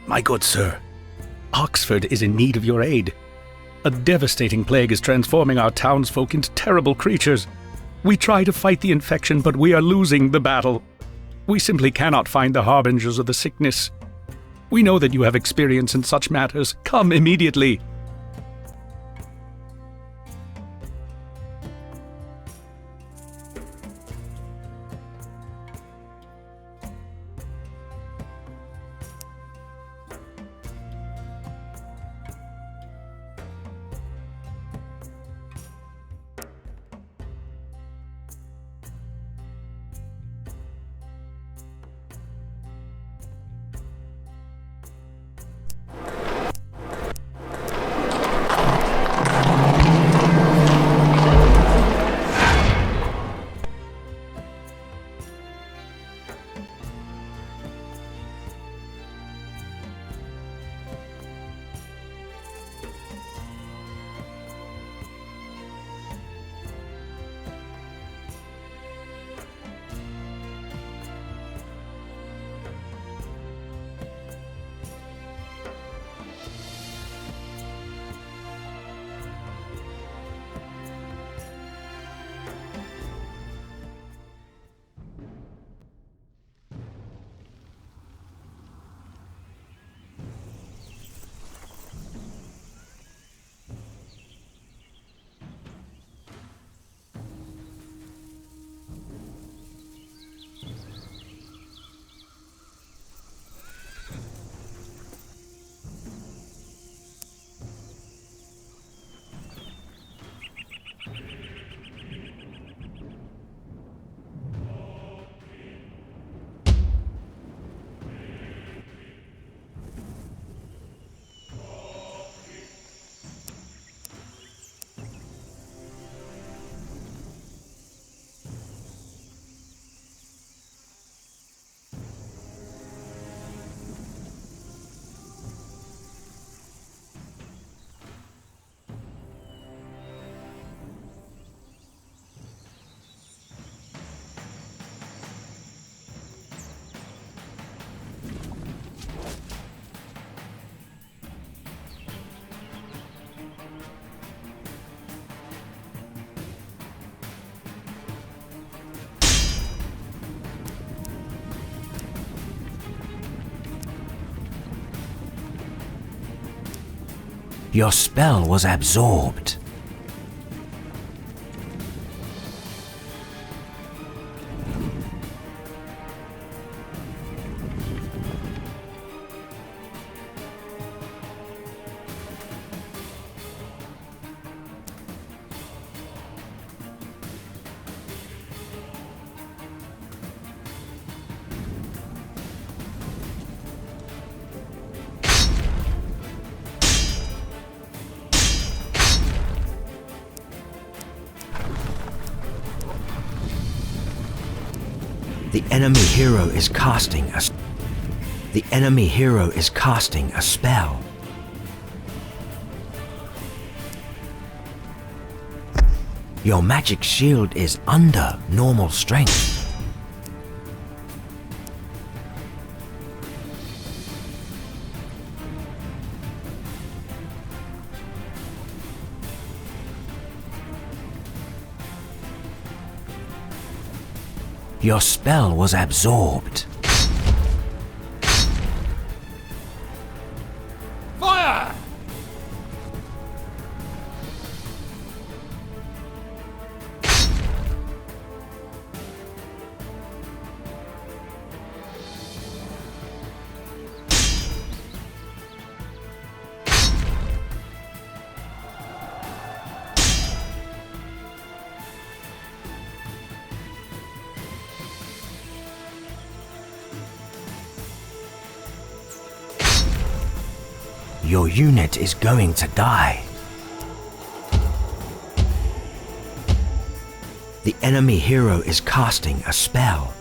My good sir, Oxford is in need of your aid. A devastating plague is transforming our townsfolk into terrible creatures. We try to fight the infection, but we are losing the battle. We simply cannot find the harbingers of the sickness. We know that you have experience in such matters. Come immediately. Your spell was absorbed. The enemy hero is casting a spell. Your magic shield is under normal strength. Your spell was absorbed. Fire! Your unit is going to die. The enemy hero is casting a spell.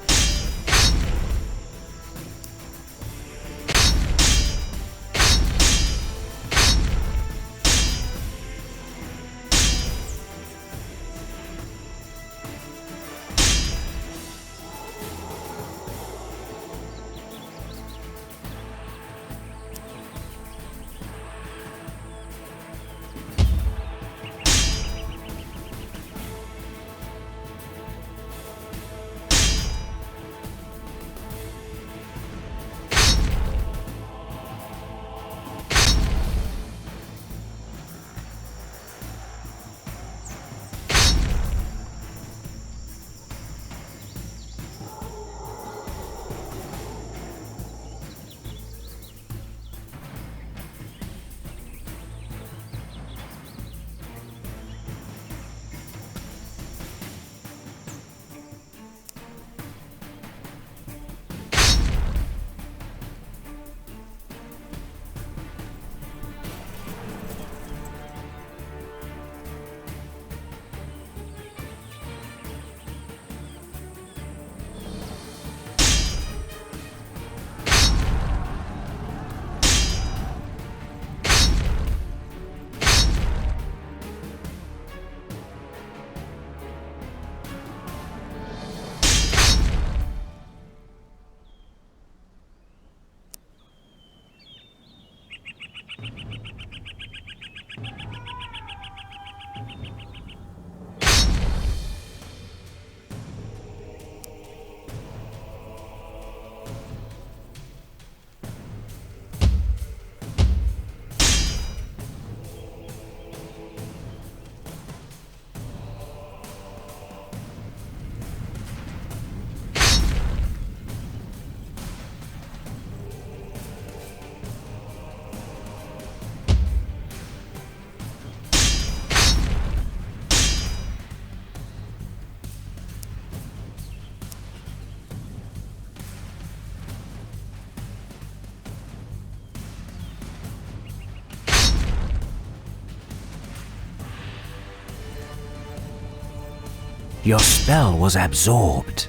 Your spell was absorbed.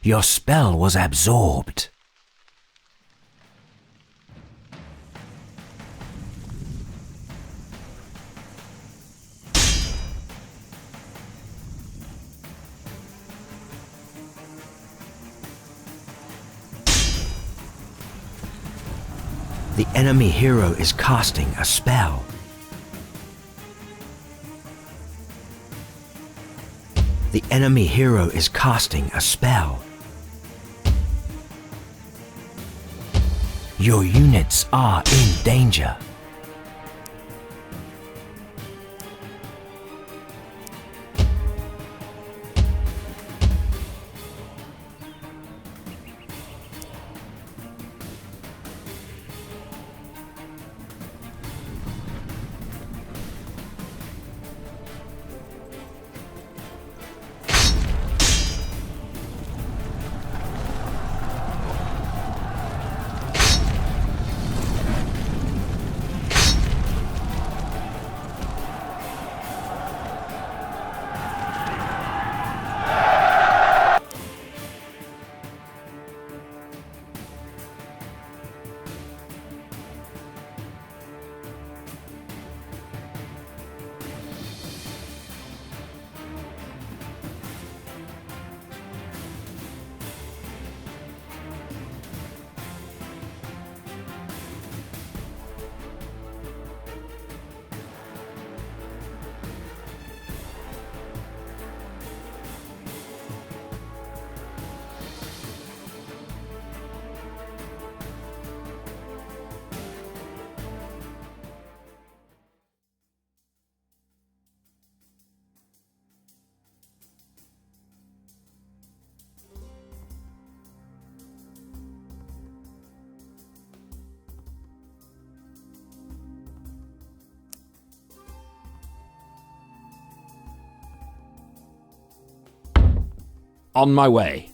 Your spell was absorbed. The enemy hero is casting a spell. The enemy hero is casting a spell. Your units are in danger. On my way.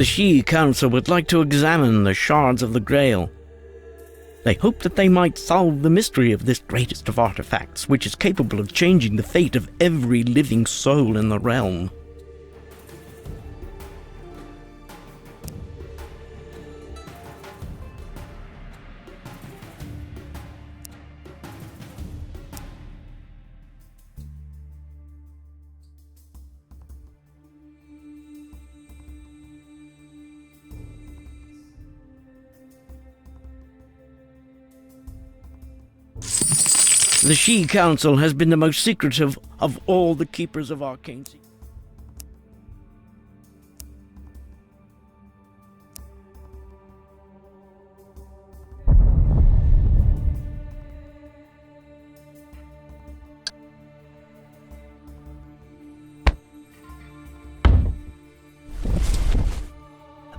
The Shi Council would like to examine the shards of the Grail. They hope that they might solve the mystery of this greatest of artifacts, which is capable of changing the fate of every living soul in the realm. The Shi Council has been the most secretive of all the keepers of arcane secrets.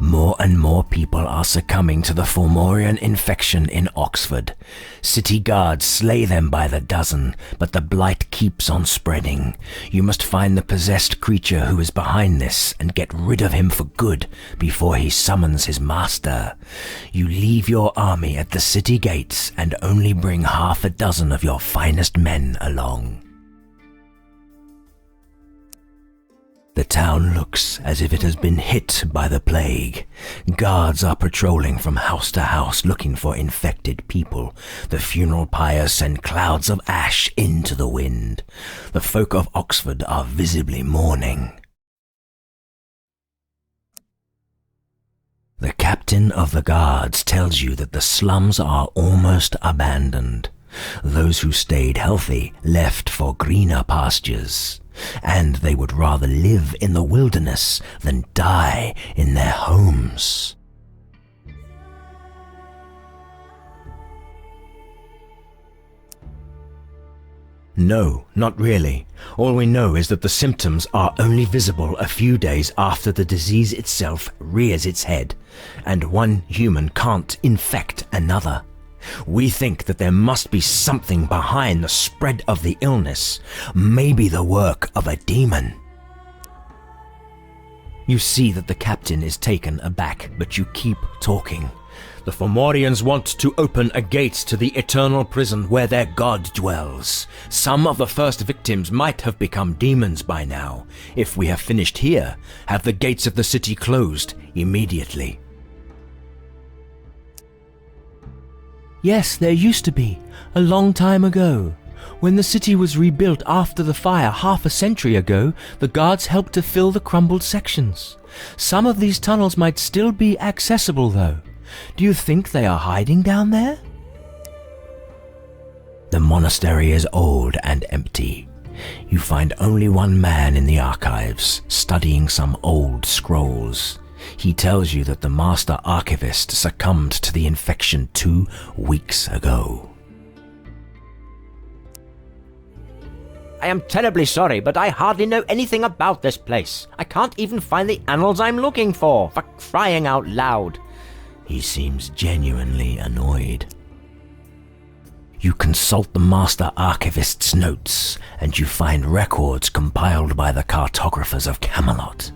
More and more people are succumbing to the Fomorian infection in Oxford. City guards slay them by the dozen, but the blight keeps on spreading. You must find the possessed creature who is behind this and get rid of him for good before he summons his master. You leave your army at the city gates and only bring half a dozen of your finest men along. The town looks as if it has been hit by the plague. Guards are patrolling from house to house looking for infected people. The funeral pyres send clouds of ash into the wind. The folk of Oxford are visibly mourning. The captain of the guards tells you that the slums are almost abandoned. Those who stayed healthy left for greener pastures, and they would rather live in the wilderness than die in their homes. No, not really. All we know is that the symptoms are only visible a few days after the disease itself rears its head, and one human can't infect another. We think that there must be something behind the spread of the illness, maybe the work of a demon. You see that the captain is taken aback, but you keep talking. The Fomorians want to open a gate to the eternal prison where their god dwells. Some of the first victims might have become demons by now. If we have finished here, have the gates of the city closed immediately. Yes, there used to be, a long time ago. When the city was rebuilt after the fire half a century ago, the guards helped to fill the crumbled sections. Some of these tunnels might still be accessible though. Do you think they are hiding down there? The monastery is old and empty. You find only one man in the archives, studying some old scrolls. He tells you that the master archivist succumbed to the infection 2 weeks ago. I am terribly sorry, but I hardly know anything about this place. I can't even find the annals I'm looking for crying out loud. He seems genuinely annoyed. You consult the master archivist's notes, and you find records compiled by the cartographers of Camelot.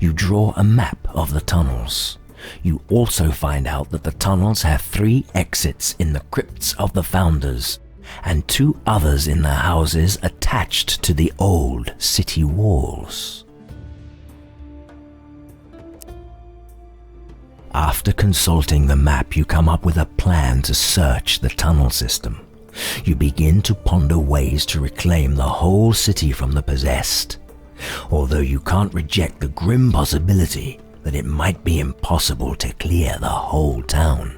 You draw a map of the tunnels. You also find out that the tunnels have 3 exits in the crypts of the founders, and 2 others in the houses attached to the old city walls. After consulting the map, you come up with a plan to search the tunnel system. You begin to ponder ways to reclaim the whole city from the possessed, although you can't reject the grim possibility that it might be impossible to clear the whole town.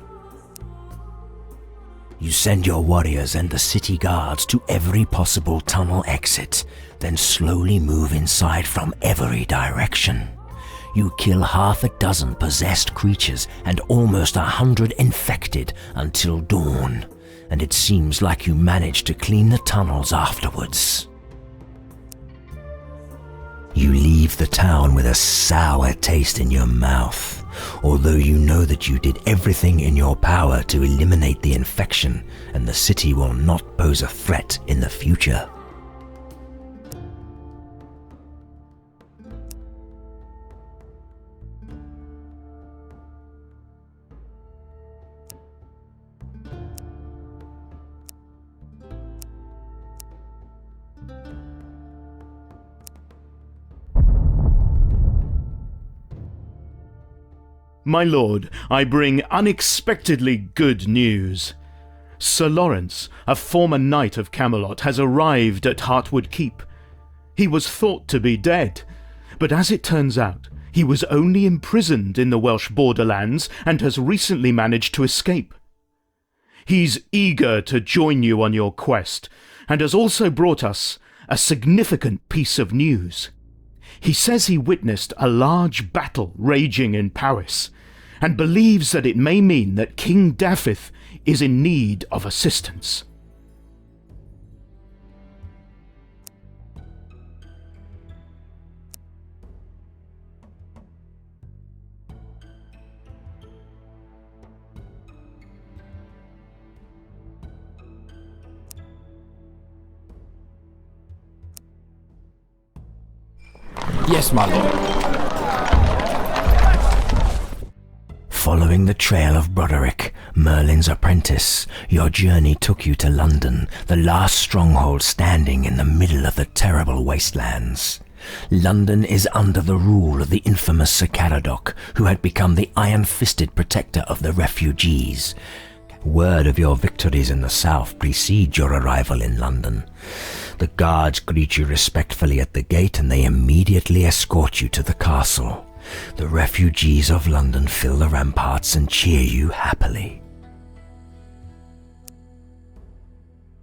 You send your warriors and the city guards to every possible tunnel exit, then slowly move inside from every direction. You kill half a dozen possessed creatures and almost 100 infected until dawn, and it seems like you manage to clean the tunnels afterwards. You leave the town with a sour taste in your mouth, although you know that you did everything in your power to eliminate the infection, and the city will not pose a threat in the future. My lord, I bring unexpectedly good news. Sir Lawrence, a former knight of Camelot, has arrived at Heartwood Keep. He was thought to be dead, but as it turns out, he was only imprisoned in the Welsh borderlands and has recently managed to escape. He's eager to join you on your quest, and has also brought us a significant piece of news. He says he witnessed a large battle raging in Paris, and believes that it may mean that King Dafydd is in need of assistance. Yes, my lord. Following the trail of Broderick, Merlin's apprentice, your journey took you to London, the last stronghold standing in the middle of the terrible wastelands. London is under the rule of the infamous Sir Caradoc, who had become the iron-fisted protector of the refugees. Word of your victories in the south precedes your arrival in London. The guards greet you respectfully at the gate, and they immediately escort you to the castle. The refugees of London fill the ramparts and cheer you happily.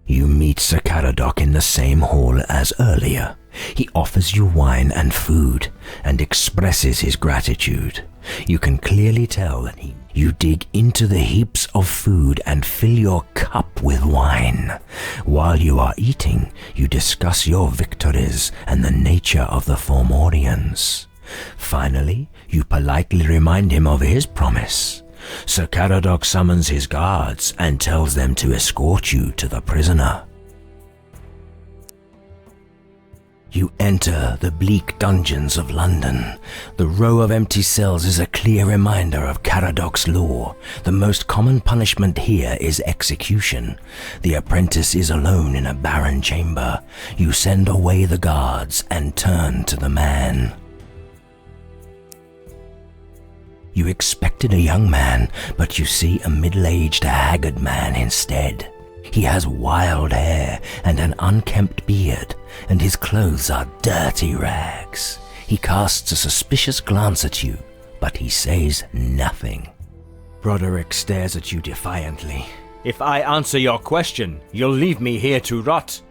You meet Sir Caradoc in the same hall as earlier. He offers you wine and food, and expresses his gratitude. You can clearly tell that you dig into the heaps of food and fill your cup with wine. While you are eating, you discuss your victories and the nature of the Fomorians. Finally, you politely remind him of his promise. Sir Caradoc summons his guards and tells them to escort you to the prisoner. You enter the bleak dungeons of London. The row of empty cells is a clear reminder of Caradoc's law. The most common punishment here is execution. The apprentice is alone in a barren chamber. You send away the guards and turn to the man. You expected a young man, but you see a middle-aged, haggard man instead. He has wild hair and an unkempt beard, and his clothes are dirty rags. He casts a suspicious glance at you, but he says nothing. Broderick stares at you defiantly. If I answer your question, you'll leave me here to rot.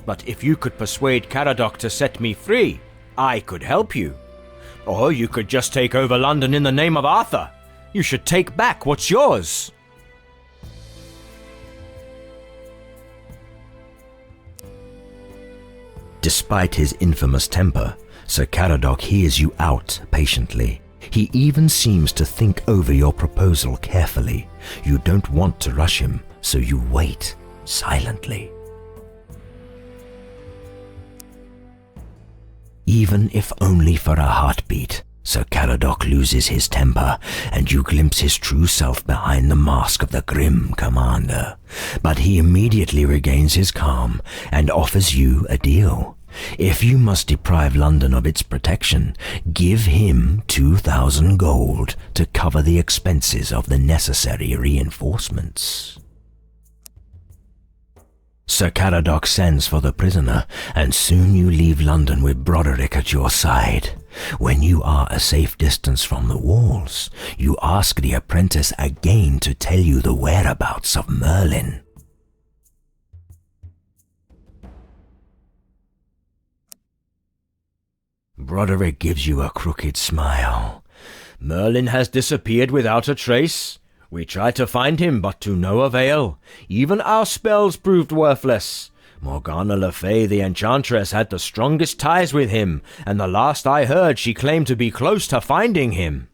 But if you could persuade Caradoc to set me free, I could help you. Or you could just take over London in the name of Arthur. You should take back what's yours. Despite his infamous temper, Sir Caradoc hears you out patiently. He even seems to think over your proposal carefully. You don't want to rush him, so you wait silently. Even if only for a heartbeat, Sir Caradoc loses his temper, and you glimpse his true self behind the mask of the grim commander. But he immediately regains his calm and offers you a deal. If you must deprive London of its protection, give him 2,000 gold to cover the expenses of the necessary reinforcements. Sir Caradoc sends for the prisoner, and soon you leave London with Broderick at your side. When you are a safe distance from the walls, you ask the apprentice again to tell you the whereabouts of Merlin. Broderick gives you a crooked smile. Merlin has disappeared without a trace. We tried to find him, but to no avail. Even our spells proved worthless. Morgana Le Fay, the enchantress, had the strongest ties with him, and the last I heard she claimed to be close to finding him.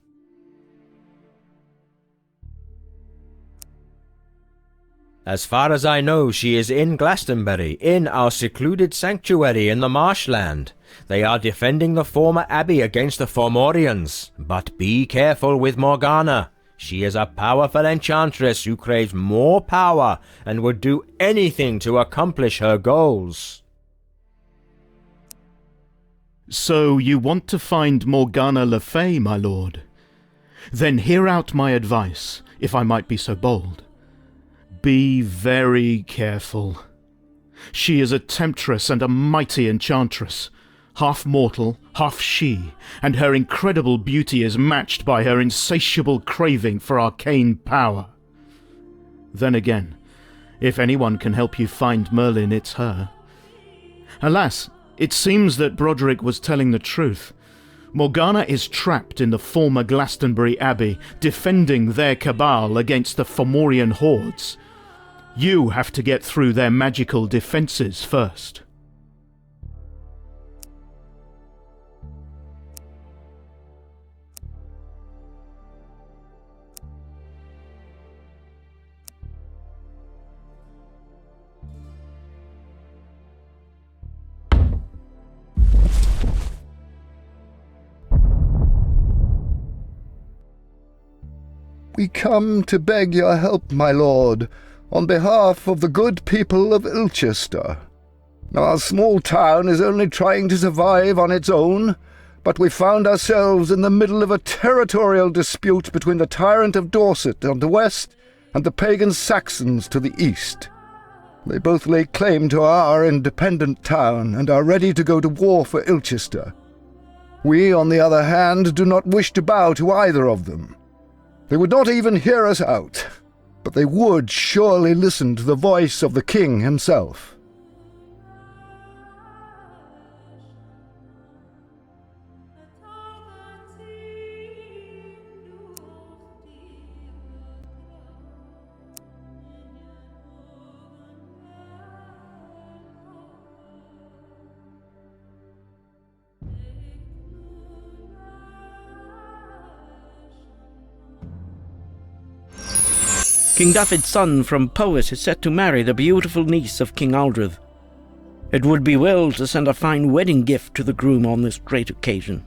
As far as I know, she is in Glastonbury, in our secluded sanctuary in the marshland. They are defending the former abbey against the Fomorians. But be careful with Morgana. She is a powerful enchantress who craves more power and would do anything to accomplish her goals. So you want to find Morgana Le Fay, my lord? Then hear out my advice, if I might be so bold. Be very careful. She is a temptress and a mighty enchantress, half mortal, half she, and her incredible beauty is matched by her insatiable craving for arcane power. Then again, if anyone can help you find Merlin, it's her. Alas, it seems that Broderick was telling the truth. Morgana is trapped in the former Glastonbury Abbey, defending their cabal against the Fomorian hordes. You have to get through their magical defenses first. We come to beg your help, my lord, on behalf of the good people of Ilchester. Our small town is only trying to survive on its own, but we found ourselves in the middle of a territorial dispute between the tyrant of Dorset on the west and the pagan Saxons to the east. They both lay claim to our independent town and are ready to go to war for Ilchester. We, on the other hand, do not wish to bow to either of them. They would not even hear us out, but they would surely listen to the voice of the king himself. King David's son from Powys is set to marry the beautiful niece of King Aldrich. It would be well to send a fine wedding gift to the groom on this great occasion.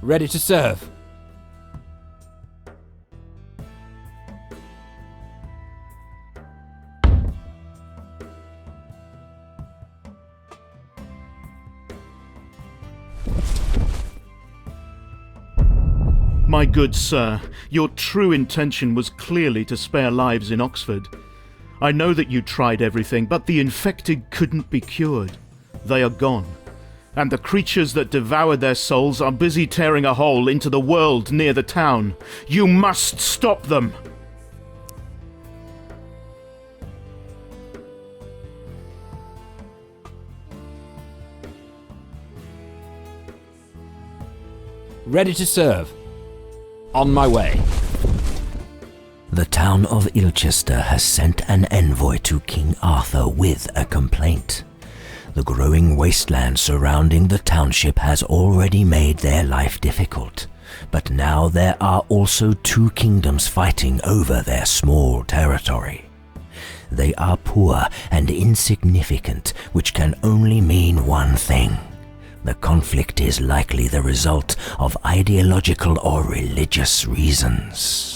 Ready to serve. My good sir, your true intention was clearly to spare lives in Oxford. I know that you tried everything, but the infected couldn't be cured. They are gone. And the creatures that devoured their souls are busy tearing a hole into the world near the town. You must stop them! Ready to serve. On my way. The town of Ilchester has sent an envoy to King Arthur with a complaint. The growing wasteland surrounding the township has already made their life difficult, but now there are also two kingdoms fighting over their small territory. They are poor and insignificant, which can only mean one thing. The conflict is likely the result of ideological or religious reasons.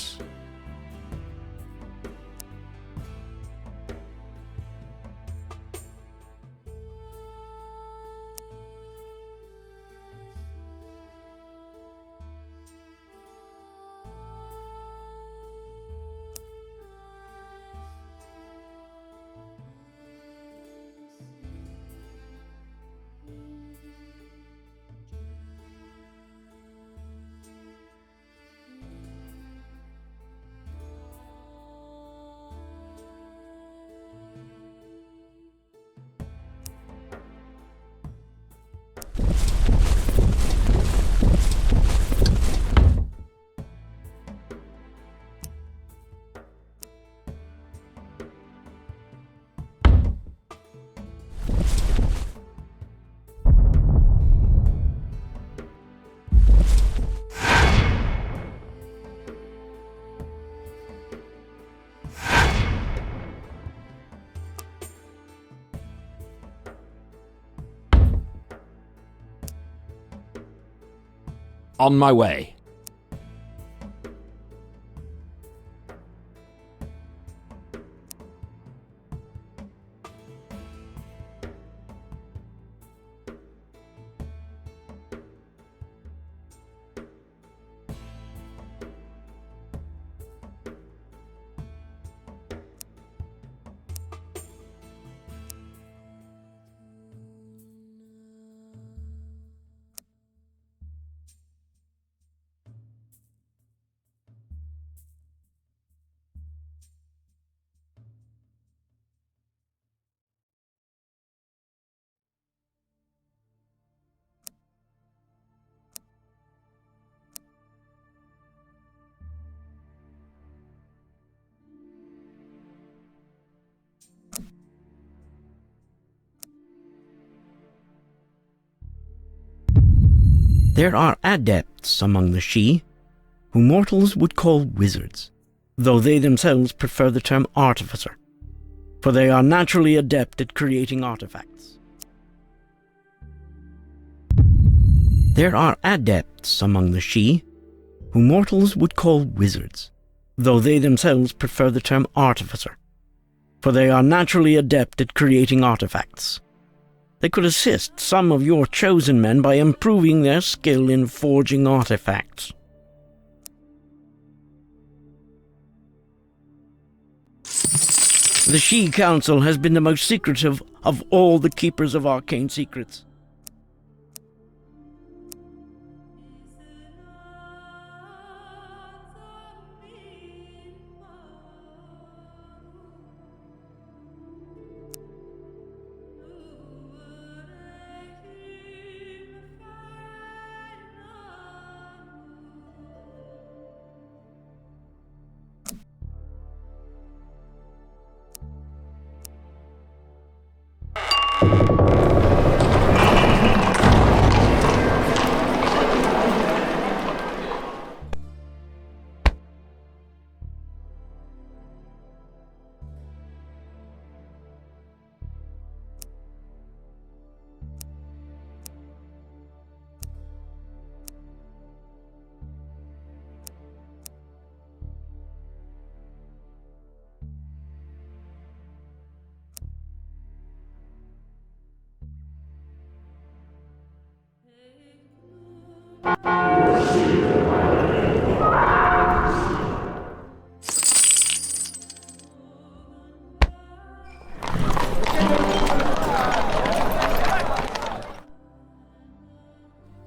On my way. There are adepts among the Sidhe, who mortals would call wizards, though they themselves prefer the term artificer, for they are naturally adept at creating artifacts. There are adepts among the Sidhe, who mortals would call wizards, though they themselves prefer the term artificer, for they are naturally adept at creating artifacts. They could assist some of your chosen men by improving their skill in forging artifacts. The Sidhe Council has been the most secretive of all the keepers of arcane secrets.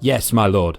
Yes, my lord.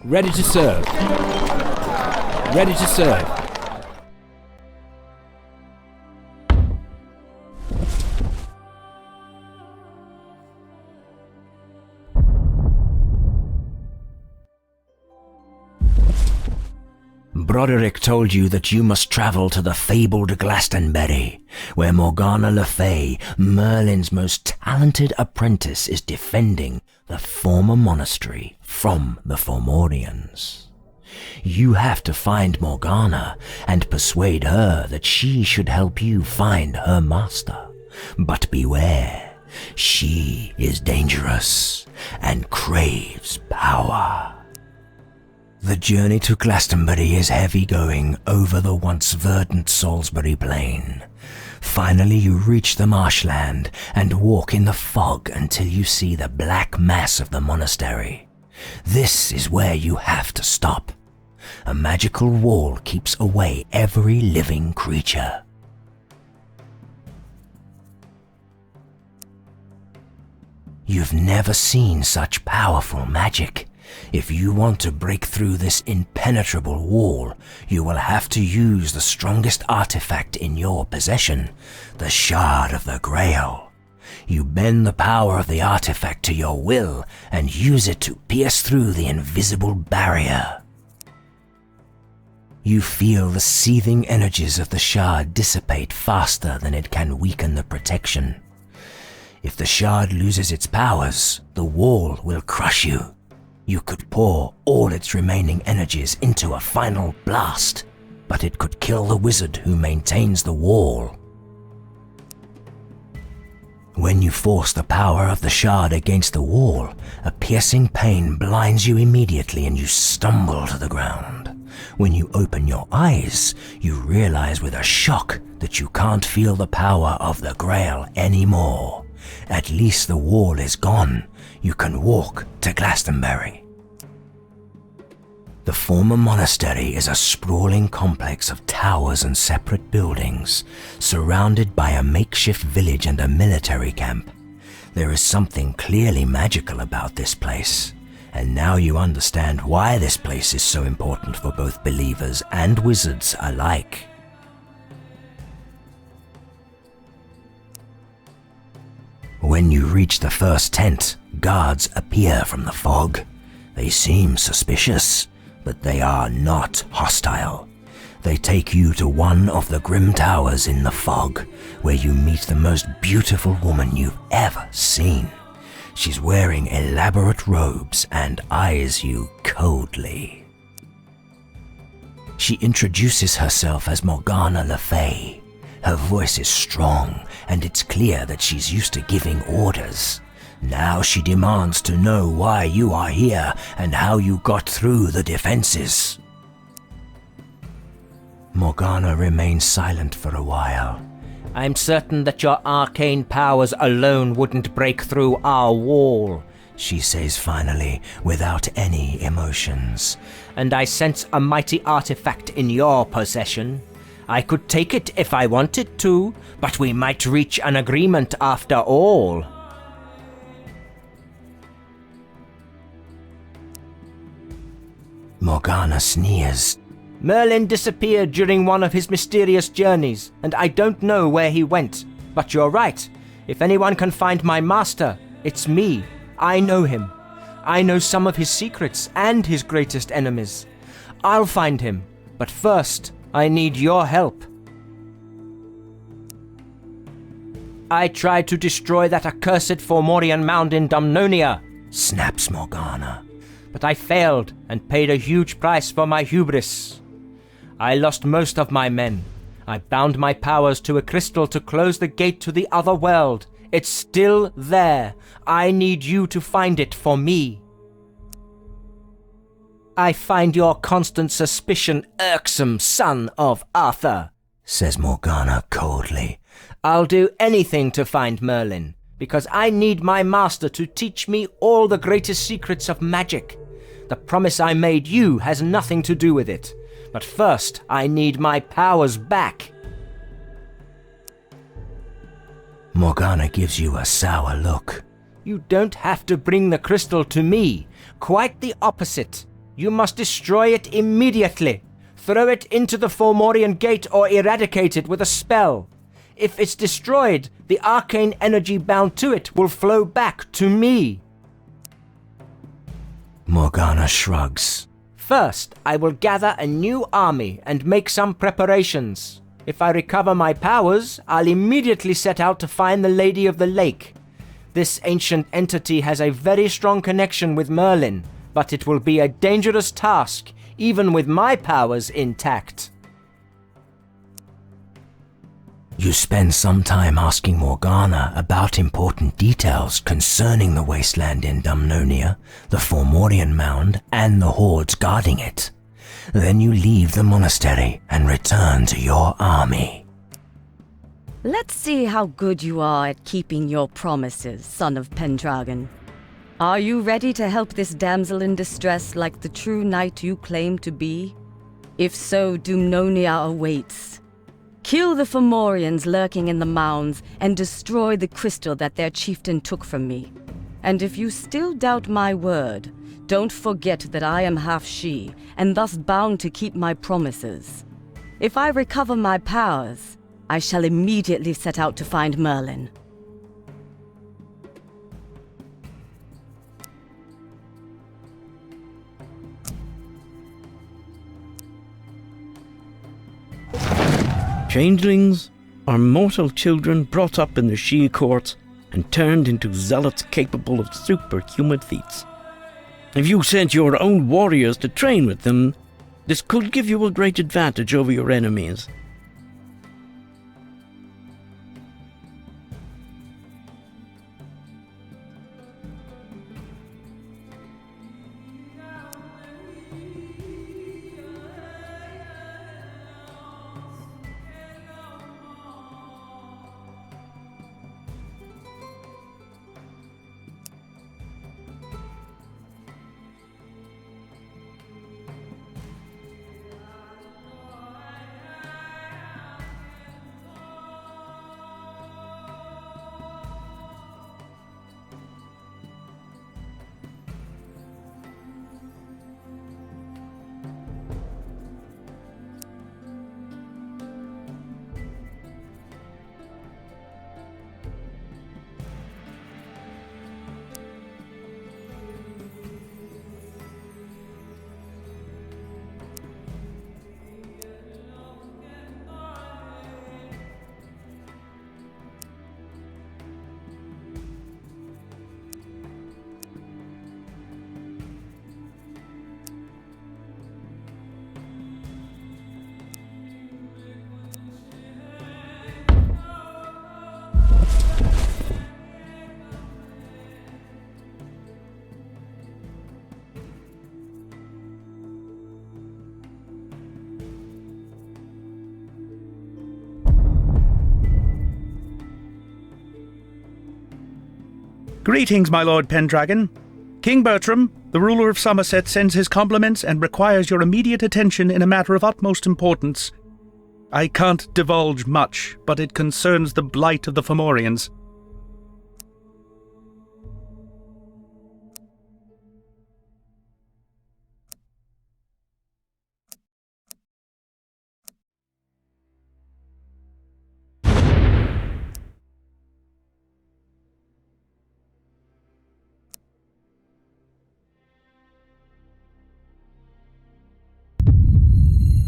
Ready to serve. Ready to serve. Broderick told you that you must travel to the fabled Glastonbury, where Morgana Le Fay, Merlin's most talented apprentice, is defending the former monastery from the Fomorians. You have to find Morgana and persuade her that she should help you find her master. But beware, she is dangerous and craves power. The journey to Glastonbury is heavy going over the once verdant Salisbury Plain. Finally you reach the marshland and walk in the fog until you see the black mass of the monastery. This is where you have to stop. A magical wall keeps away every living creature. You've never seen such powerful magic. If you want to break through this impenetrable wall, you will have to use the strongest artifact in your possession, the Shard of the Grail. You bend the power of the artifact to your will and use it to pierce through the invisible barrier. You feel the seething energies of the shard dissipate faster than it can weaken the protection. If the shard loses its powers, the wall will crush you. You could pour all its remaining energies into a final blast, but it could kill the wizard who maintains the wall. When you force the power of the shard against the wall, a piercing pain blinds you immediately and you stumble to the ground. When you open your eyes, you realize with a shock that you can't feel the power of the Grail anymore. At least the wall is gone. You can walk to Glastonbury. The former monastery is a sprawling complex of towers and separate buildings, surrounded by a makeshift village and a military camp. There is something clearly magical about this place, and now you understand why this place is so important for both believers and wizards alike. When you reach the first tent, guards appear from the fog. They seem suspicious, but they are not hostile. They take you to one of the grim towers in the fog, where you meet the most beautiful woman you've ever seen. She's wearing elaborate robes and eyes you coldly. She introduces herself as Morgana Le Fay. Her voice is strong, and it's clear that she's used to giving orders. Now she demands to know why you are here and how you got through the defenses. Morgana remains silent for a while. I'm certain that your arcane powers alone wouldn't break through our wall. she says finally, without any emotions. And I sense a mighty artifact in your possession. I could take it if I wanted to, but we might reach an agreement after all. Morgana sneers. Merlin disappeared during one of his mysterious journeys, and I don't know where he went. But you're right. If anyone can find my master, it's me. I know him. I know some of his secrets and his greatest enemies. I'll find him, but first, I need your help. I tried to destroy that accursed Fomorian mound in Dumnonia, Snaps Morgana. but I failed and paid a huge price for my hubris. I lost most of my men. I bound my powers to a crystal to close the gate to the other world. It's still there. I need you to find it for me. I find your constant suspicion irksome, son of Arthur, says Morgana coldly. I'll do anything to find Merlin, because I need my master to teach me all the greatest secrets of magic. The promise I made you has nothing to do with it. But first, I need my powers back. Morgana gives you a sour look. You don't have to bring the crystal to me. Quite the opposite. You must destroy it immediately. Throw it into the Fomorian gate or eradicate it with a spell. If it's destroyed, the arcane energy bound to it will flow back to me. Morgana shrugs. First, I will gather a new army and make some preparations. If I recover my powers, I'll immediately set out to find the Lady of the Lake. This ancient entity has a very strong connection with Merlin, but it will be a dangerous task, even with my powers intact. You spend some time asking Morgana about important details concerning the wasteland in Dumnonia, the Fomorian mound, and the hordes guarding it. Then you leave the monastery and return to your army. Let's see how good you are at keeping your promises, son of Pendragon. Are you ready to help this damsel in distress like the true knight you claim to be? If so, Dumnonia awaits. Kill the Fomorians lurking in the mounds and destroy the crystal that their chieftain took from me. And if you still doubt my word, don't forget that I am half she, and thus bound to keep my promises. If I recover my powers, I shall immediately set out to find Merlin. Changelings are mortal children brought up in the She court and turned into zealots capable of superhuman feats. If you sent your own warriors to train with them, this could give you a great advantage over your enemies. Greetings, my Lord Pendragon. King Bertram, the ruler of Somerset, sends his compliments and requires your immediate attention in a matter of utmost importance. I can't divulge much, but it concerns the blight of the Fomorians.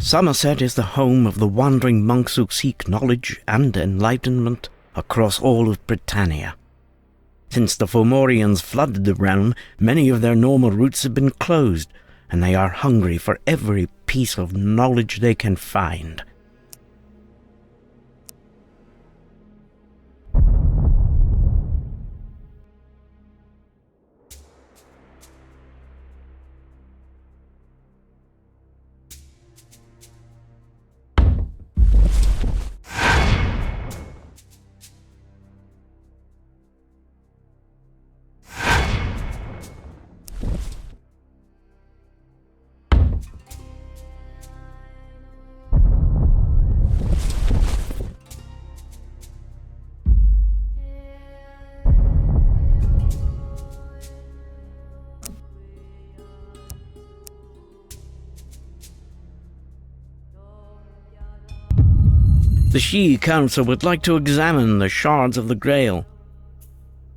Somerset is the home of the wandering monks who seek knowledge and enlightenment across all of Britannia. Since the Fomorians flooded the realm, many of their normal routes have been closed, and they are hungry for every piece of knowledge they can find. The Sidhe Council would like to examine the shards of the Grail.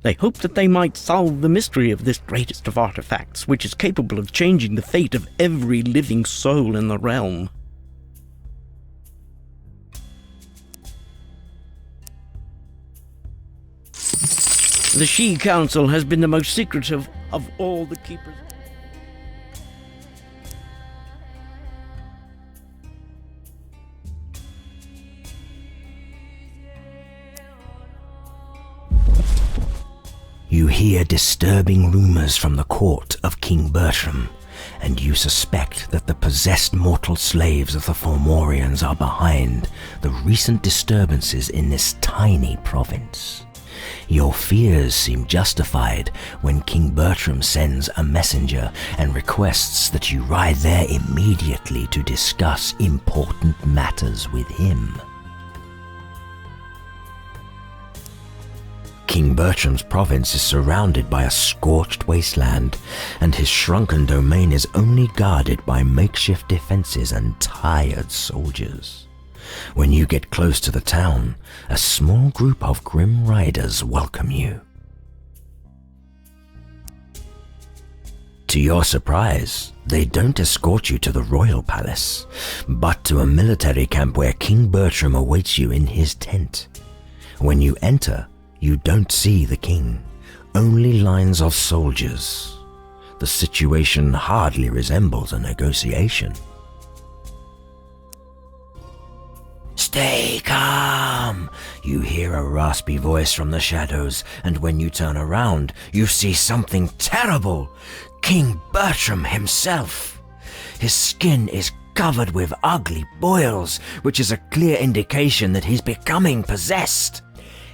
They hope that they might solve the mystery of this greatest of artifacts, which is capable of changing the fate of every living soul in the realm. The Sidhe Council has been the most secretive of all the keepers. You hear disturbing rumors from the court of King Bertram, and you suspect that the possessed mortal slaves of the Fomorians are behind the recent disturbances in this tiny province. Your fears seem justified when King Bertram sends a messenger and requests that you ride there immediately to discuss important matters with him. King Bertram's province is surrounded by a scorched wasteland, and his shrunken domain is only guarded by makeshift defenses and tired soldiers. When you get close to the town, a small group of grim riders welcome you. To your surprise, they don't escort you to the royal palace, but to a military camp where King Bertram awaits you in his tent. When you enter, you don't see the king, only lines of soldiers. The situation hardly resembles a negotiation. "Stay calm!" You hear a raspy voice from the shadows, and when you turn around, you see something terrible. King Bertram himself. His skin is covered with ugly boils, which is a clear indication that he's becoming possessed.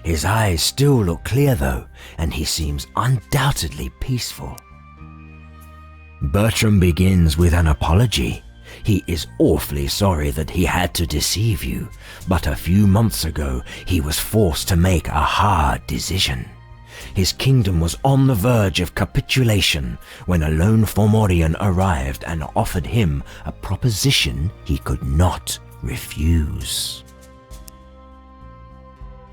His eyes still look clear though, and he seems undoubtedly peaceful. Bertram begins with an apology. He is awfully sorry that he had to deceive you, but a few months ago he was forced to make a hard decision. His kingdom was on the verge of capitulation when a lone Fomorian arrived and offered him a proposition he could not refuse.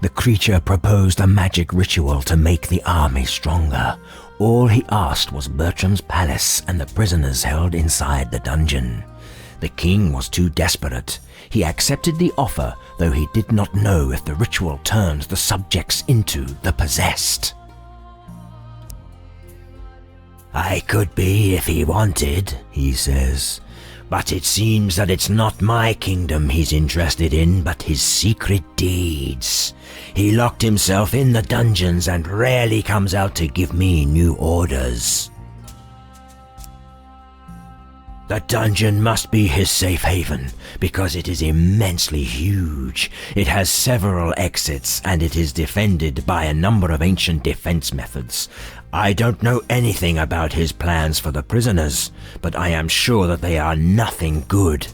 The creature proposed a magic ritual to make the army stronger. All he asked was Bertram's palace and the prisoners held inside the dungeon. The king was too desperate. He accepted the offer, though he did not know if the ritual turned the subjects into the possessed. "I could be if he wanted," he says. "But it seems that it's not my kingdom he's interested in, but his secret deeds. He locked himself in the dungeons and rarely comes out to give me new orders." The dungeon must be his safe haven, because it is immensely huge. It has several exits, and it is defended by a number of ancient defense methods. I don't know anything about his plans for the prisoners, but I am sure that they are nothing good.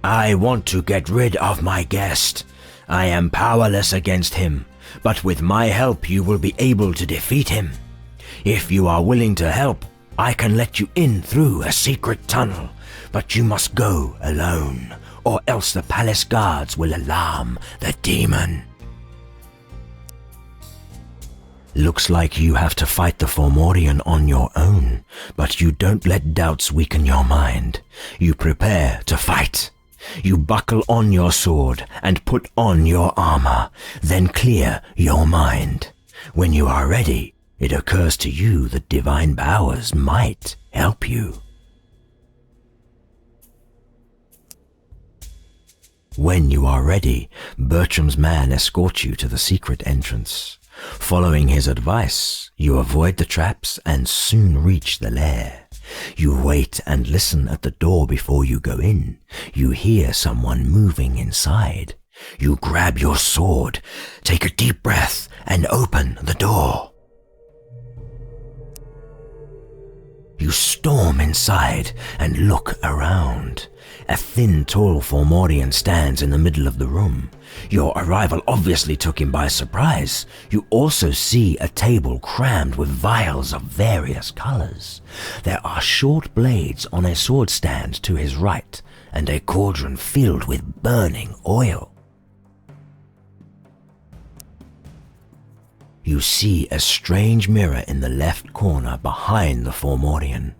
I want to get rid of my guest. I am powerless against him, but with my help you will be able to defeat him. If you are willing to help, I can let you in through a secret tunnel, but you must go alone, or else the palace guards will alarm the demon. Looks like you have to fight the Fomorian on your own, but you don't let doubts weaken your mind. You prepare to fight. You buckle on your sword and put on your armor, then clear your mind. When you are ready, it occurs to you that divine powers might help you. When you are ready, Bertram's man escorts you to the secret entrance. Following his advice, you avoid the traps and soon reach the lair. You wait and listen at the door before you go in. You hear someone moving inside. You grab your sword, take a deep breath, and open the door. You storm inside and look around. A thin, tall Fomorian stands in the middle of the room. Your arrival obviously took him by surprise. You also see a table crammed with vials of various colors. There are short blades on a sword stand to his right, and a cauldron filled with burning oil. You see a strange mirror in the left corner behind the Fomorian.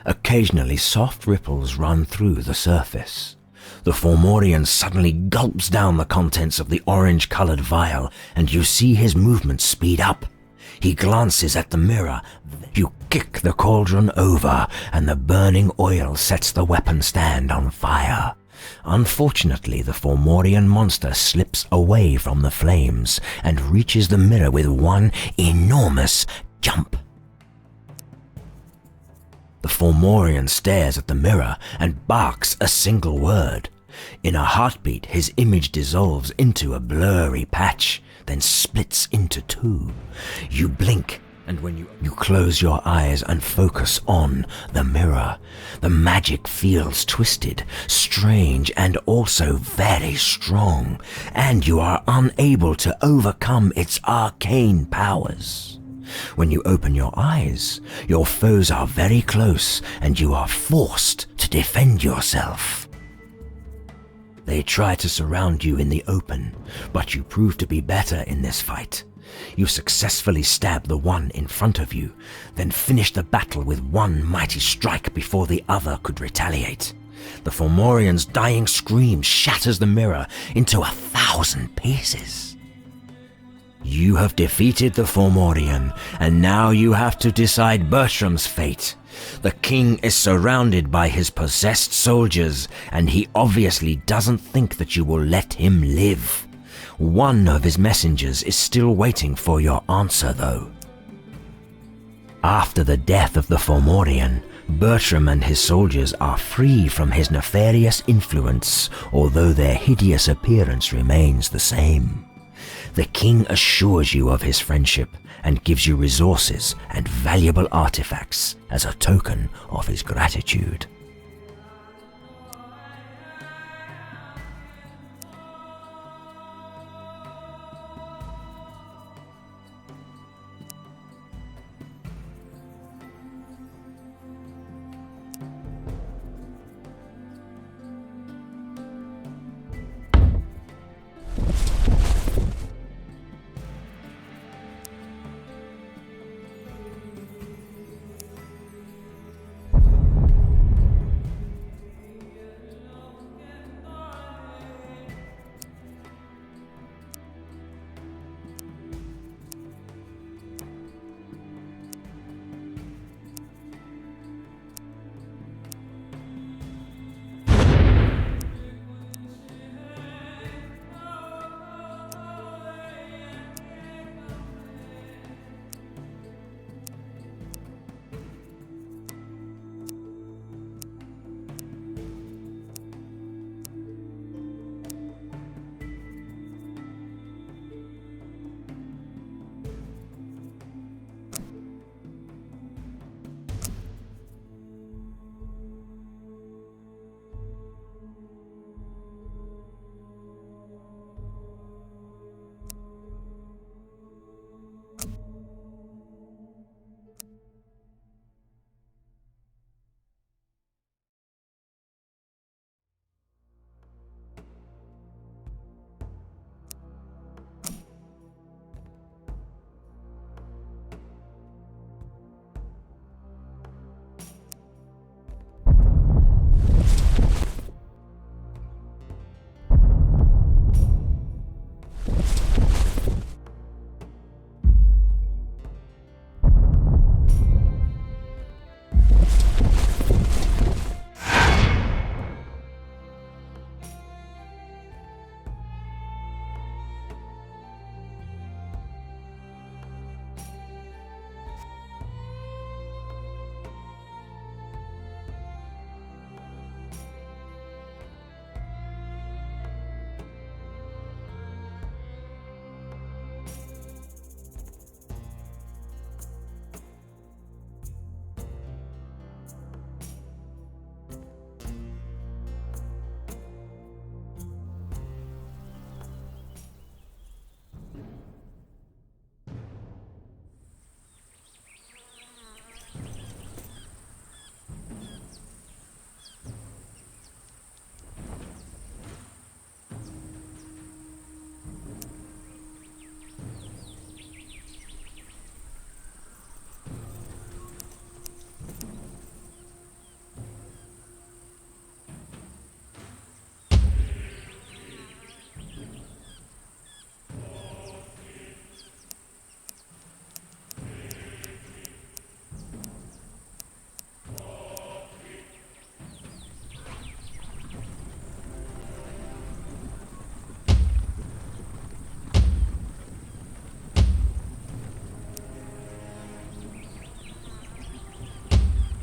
Occasionally soft ripples run through the surface. The Fomorian suddenly gulps down the contents of the orange-colored vial, and you see his movements speed up. He glances at the mirror. You kick the cauldron over, and the burning oil sets the weapon stand on fire. Unfortunately, the Fomorian monster slips away from the flames and reaches the mirror with one enormous jump. The Fomorian stares at the mirror and barks a single word. In a heartbeat, his image dissolves into a blurry patch, then splits into two. You blink, and when you close your eyes and focus on the mirror, the magic feels twisted, strange, and also very strong, and you are unable to overcome its arcane powers. When you open your eyes, your foes are very close, and you are forced to defend yourself. They try to surround you in the open, but you prove to be better in this fight. You successfully stab the one in front of you, then finish the battle with one mighty strike before the other could retaliate. The Fomorian's dying scream shatters the mirror into 1,000 pieces. You have defeated the Fomorian, and now you have to decide Bertram's fate. The king is surrounded by his possessed soldiers, and he obviously doesn't think that you will let him live. One of his messengers is still waiting for your answer, though. After the death of the Fomorian, Bertram and his soldiers are free from his nefarious influence, although their hideous appearance remains the same. The king assures you of his friendship and gives you resources and valuable artifacts as a token of his gratitude.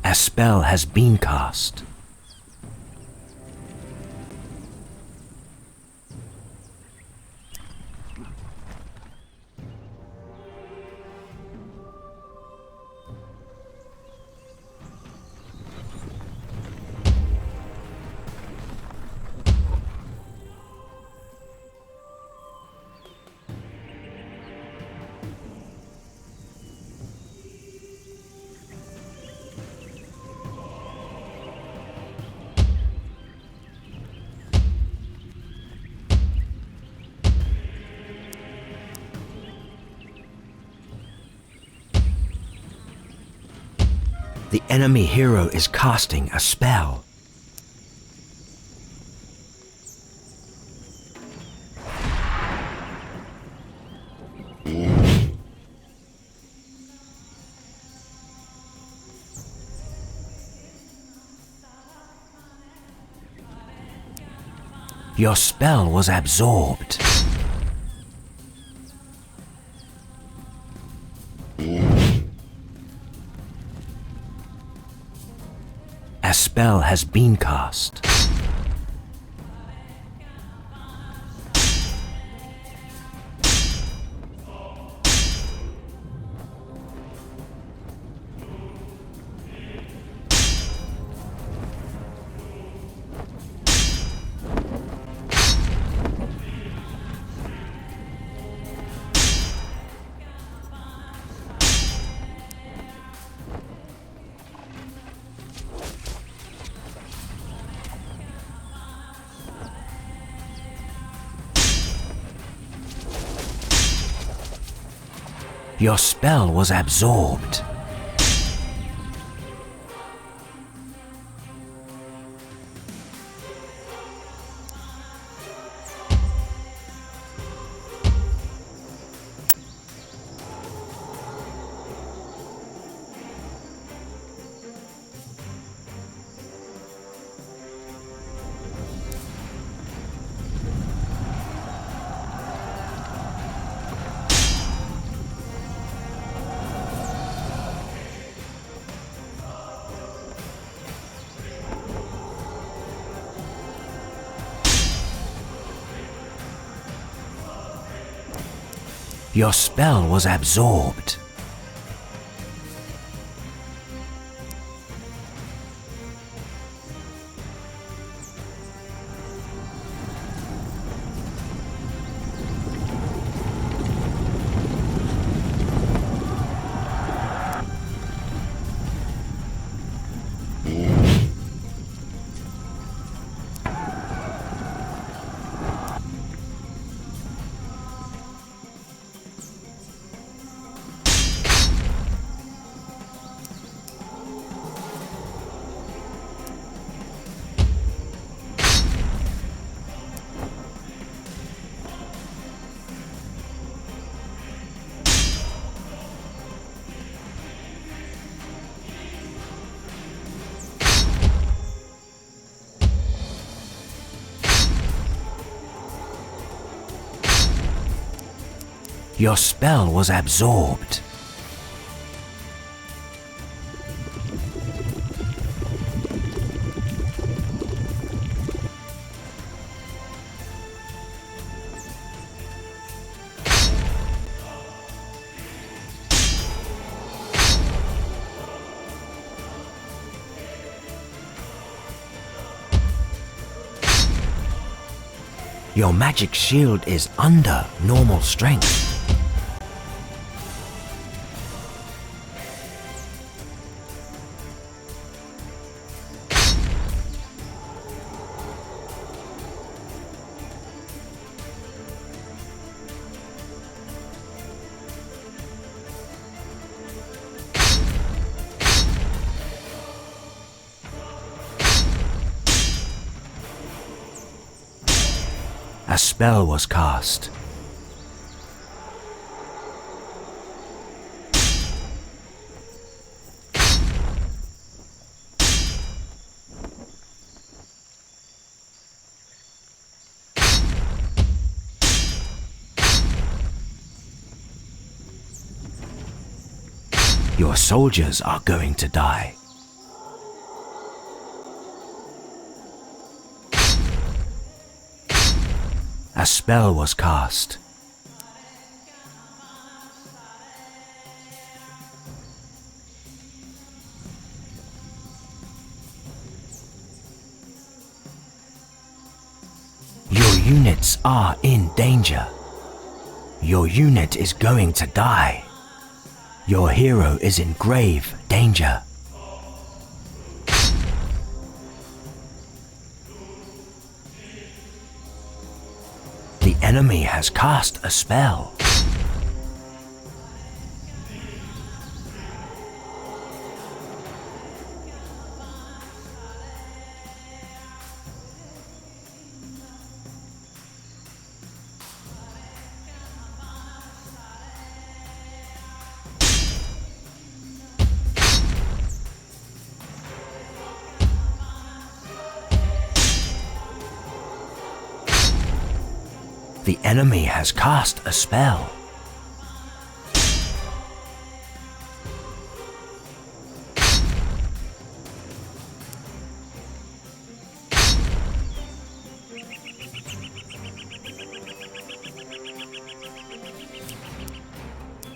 A spell has been cast. The enemy hero is casting a spell. Your spell was absorbed. A spell has been cast. Your spell was absorbed. Your spell was absorbed. Your spell was absorbed. Your magic shield is under normal strength. A spell was cast. Your soldiers are going to die. A spell was cast. Your units are in danger. Your unit is going to die. Your hero is in grave danger. The enemy has cast a spell. The enemy has cast a spell.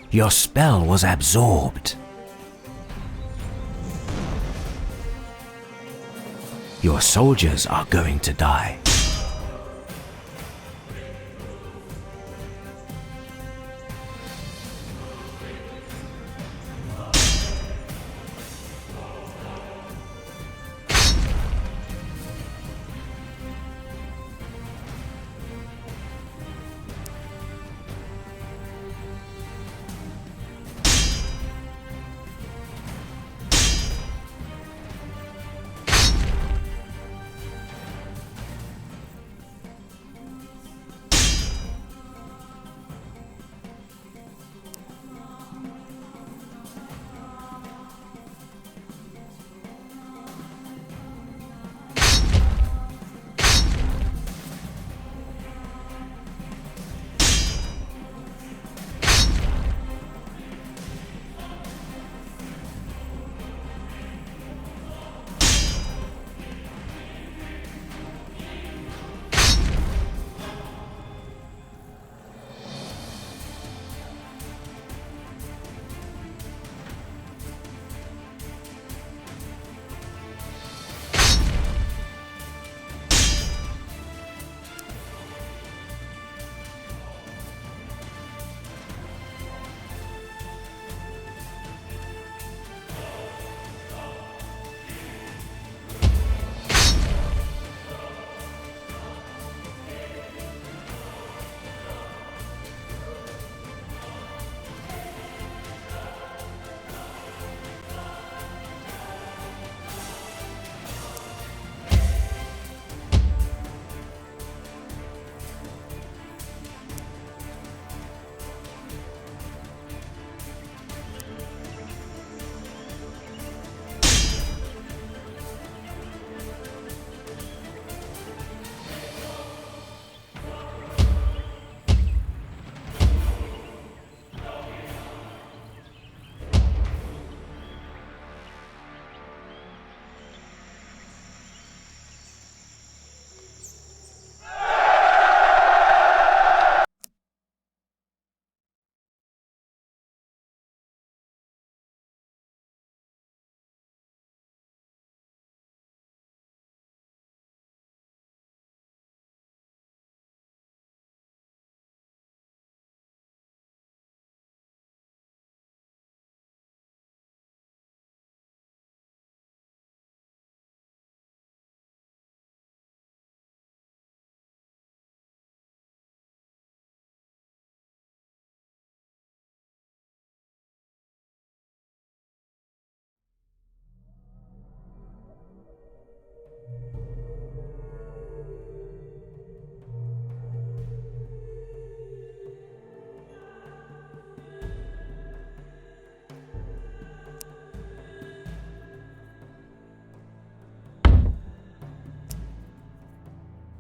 Your spell was absorbed. Your soldiers are going to die.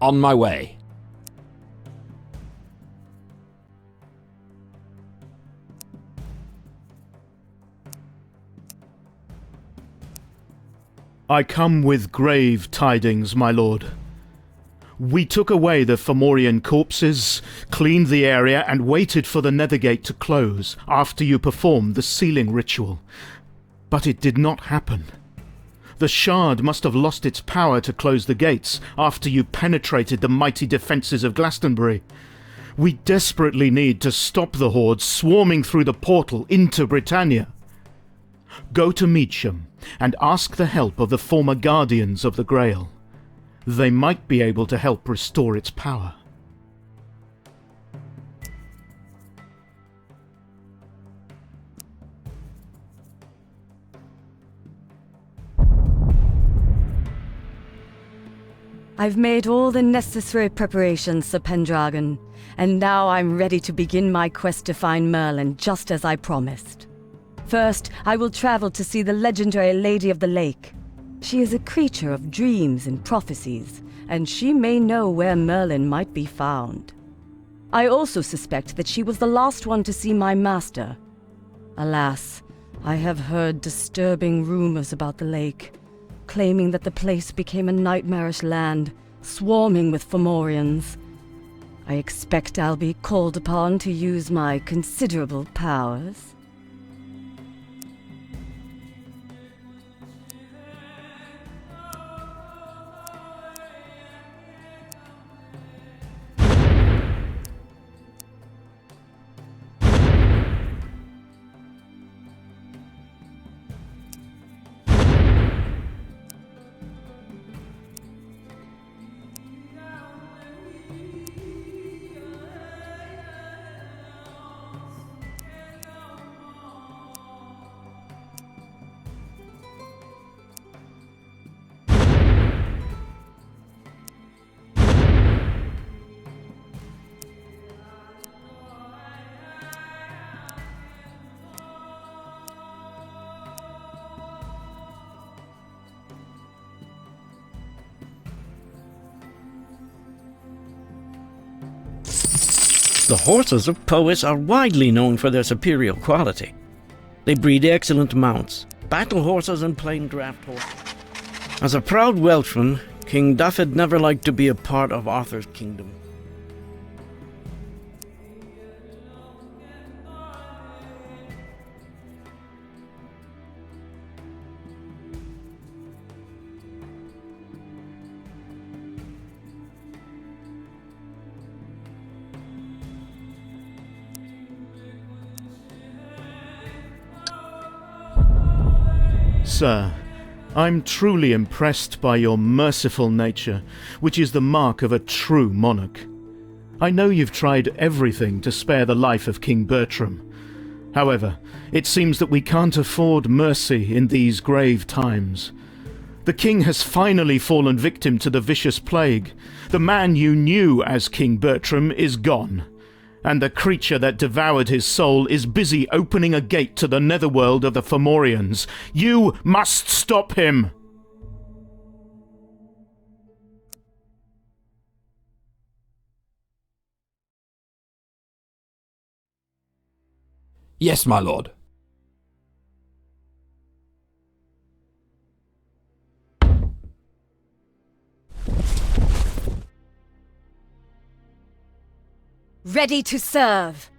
On my way. I come with grave tidings, my lord. We took away the Fomorian corpses, cleaned the area, and waited for the Nethergate to close after you performed the sealing ritual. But it did not happen. The Shard must have lost its power to close the gates after you penetrated the mighty defences of Glastonbury. We desperately need to stop the Horde swarming through the portal into Britannia. Go to Meacham and ask the help of the former Guardians of the Grail. They might be able to help restore its power. I've made all the necessary preparations, Sir Pendragon, and now I'm ready to begin my quest to find Merlin, just as I promised. First, I will travel to see the legendary Lady of the Lake. She is a creature of dreams and prophecies, and she may know where Merlin might be found. I also suspect that she was the last one to see my master. Alas, I have heard disturbing rumors about the lake, claiming that the place became a nightmarish land, swarming with Fomorians. I expect I'll be called upon to use my considerable powers. The horses of Pois are widely known for their superior quality. They breed excellent mounts, battle horses and plain draft horses. As a proud Welshman, King Duffed never liked to be a part of Arthur's kingdom. Sir, I'm truly impressed by your merciful nature, which is the mark of a true monarch. I know you've tried everything to spare the life of King Bertram. However, it seems that we can't afford mercy in these grave times. The king has finally fallen victim to the vicious plague. The man you knew as King Bertram is gone, and the creature that devoured his soul is busy opening a gate to the netherworld of the Fomorians. You must stop him! Yes, my lord. Ready to serve!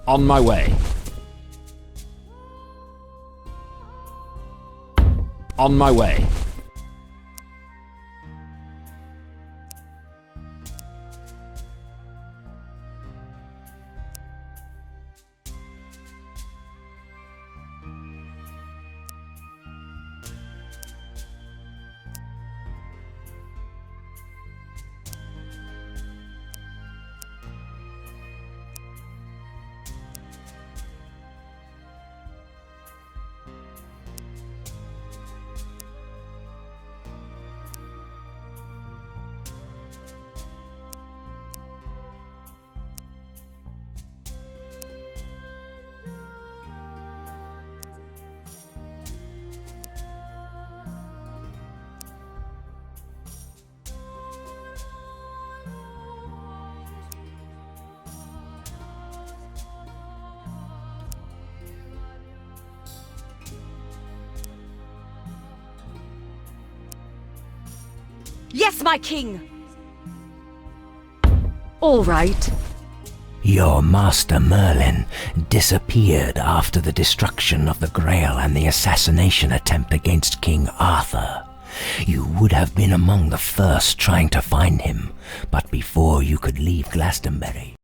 On my way. On my way. Yes, my king! All right. Your master Merlin disappeared after the destruction of the Grail and the assassination attempt against King Arthur. You would have been among the first trying to find him, but before you could leave Glastonbury,